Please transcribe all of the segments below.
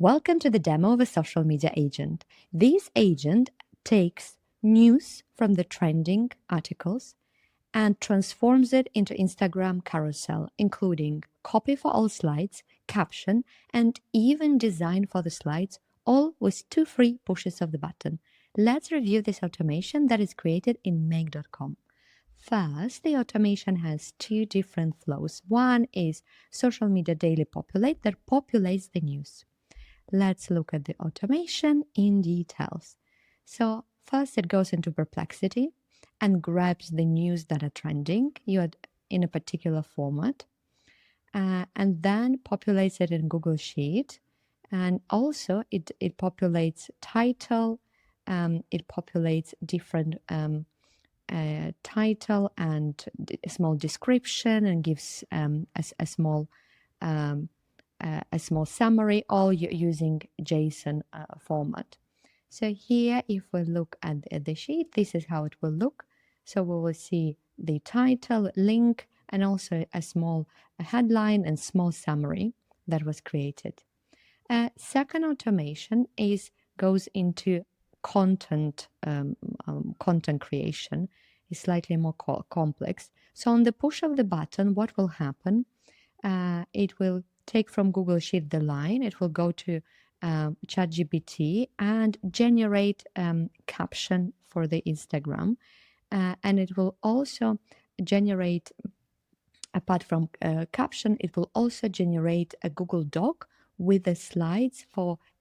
Welcome to the demo of a social media agent. This agent takes news from the trending articles and transforms it into Instagram carousel, including copy for all slides, caption, and even design for the slides, all with 2 free pushes of the button. Let's review this automation that is created in make.com. First, the automation has 2 different flows. One is social media daily populate that populates the news. Let's look at the automation in details. So first it goes into Perplexity and grabs the news that are trending in a particular format, and then populates it in Google Sheet. And also it populates title, it populates different title and a small description, and gives a small summary, all using JSON format. So here, if we look at the sheet, this is how it will look. So we will see the title, link, and also a small headline and small summary that was created. Second automation goes into content creation. Is slightly more complex. So on the push of the button, what will happen? It will take from Google Sheet the line. It will go to ChatGPT and generate caption for the Instagram, and it will also generate, apart from caption, it will also generate a Google Doc with the slides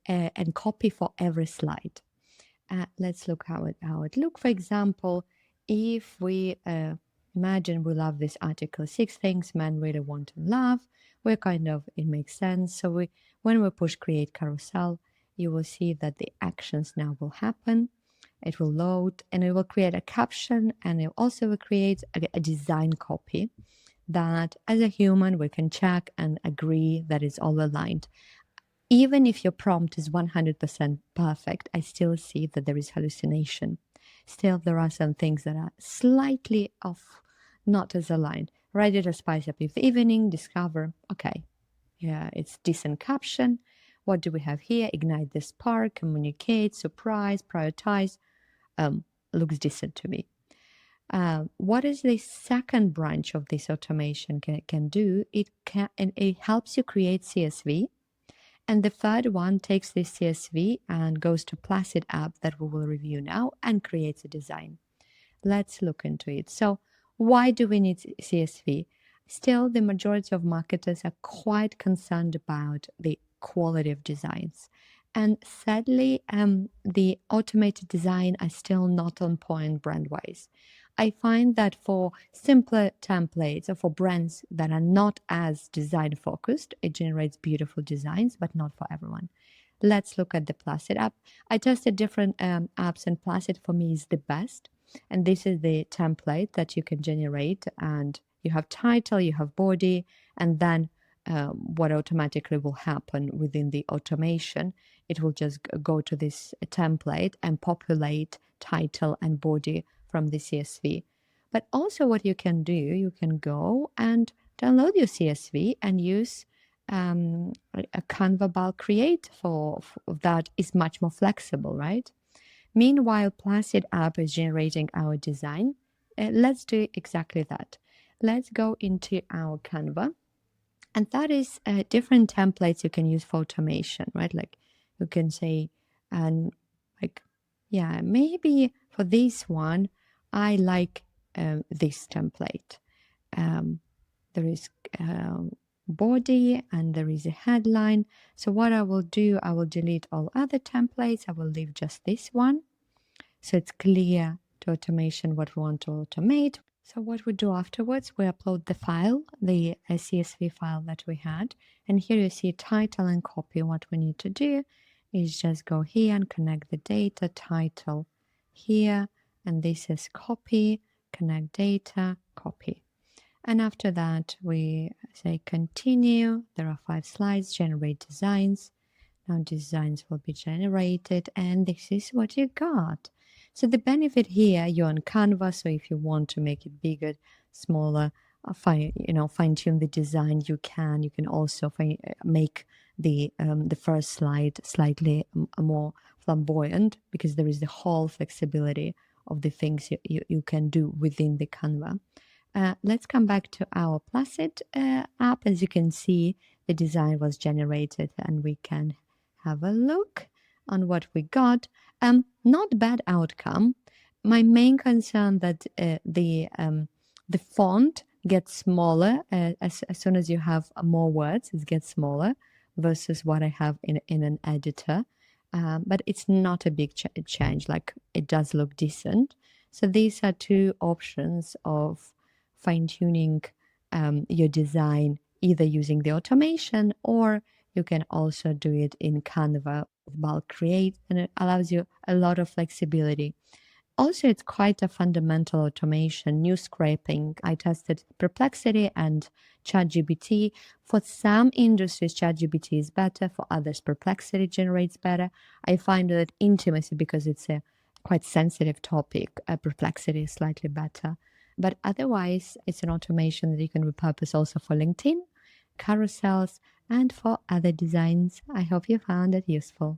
and copy for every slide. Let's look how it looks. For example, if we imagine we love this article, 6 things men really want to love. It makes sense. So when we push create carousel, you will see that the actions now will happen. It will load and it will create a caption, and it also will create a design copy that as a human we can check and agree that it's all aligned. Even if your prompt is 100% perfect, I still see that there is hallucination. Still, there are some things that are slightly off, not as aligned. Ready to spice up your evening, discover, okay, yeah, it's decent caption. What do we have here? Ignite the spark, communicate, surprise, prioritize. Looks decent to me. What is the second branch of this automation can do? It helps you create CSV. And the third one takes this CSV and goes to Placid app that we will review now and creates a design. Let's look into it. So why do we need CSV? Still, the majority of marketers are quite concerned about the quality of designs. And sadly, the automated design are still not on point brand-wise. I find that for simpler templates or for brands that are not as design focused, it generates beautiful designs, but not for everyone. Let's look at the Placid app. I tested different apps, and Placid for me is the best. And this is the template that you can generate, and you have title, you have body, and then what automatically will happen within the automation, it will just go to this template and populate title and body from the CSV. But also what you can do, you can go and download your CSV and use a Canva Bulk Create for that is much more flexible, right? Meanwhile, Placid app is generating our design. Let's do exactly that. Let's go into our Canva. And that is different templates you can use for automation, right? Like you can say, and like, yeah, maybe for this one, I like this template. There is body and there is a headline. So what I will do, I will delete all other templates. I will leave just this one. So it's clear to automation what we want to automate. So what we do afterwards, we upload the file, the CSV file that we had. And here you see title and copy. What we need to do is just go here and connect the data, title here, and this is copy, connect data, copy. And after that, we say continue. There are 5 slides, generate designs. Now designs will be generated, and this is what you got. So the benefit here, you're on Canva, so if you want to make it bigger, smaller, fine-tune the design, you can. You can also make the first slide slightly more flamboyant, because there is the whole flexibility of the things you can do within the Canva. Let's come back to our Placid app. As you can see, the design was generated, and we can have a look on what we got. Not bad outcome. My main concern that the font gets smaller as soon as you have more words. It gets smaller versus what I have in an editor. But it's not a big change. Like, it does look decent. So these are two options of fine-tuning your design, either using the automation, or you can also do it in Canva with Bulk Create, and it allows you a lot of flexibility. Also, it's quite a fundamental automation, new scraping. I tested Perplexity and ChatGPT. For some industries, ChatGPT is better. For others, Perplexity generates better. I find that intimacy, because it's a quite sensitive topic, Perplexity is slightly better. But otherwise, it's an automation that you can repurpose also for LinkedIn, carousels, and for other designs. I hope you found it useful.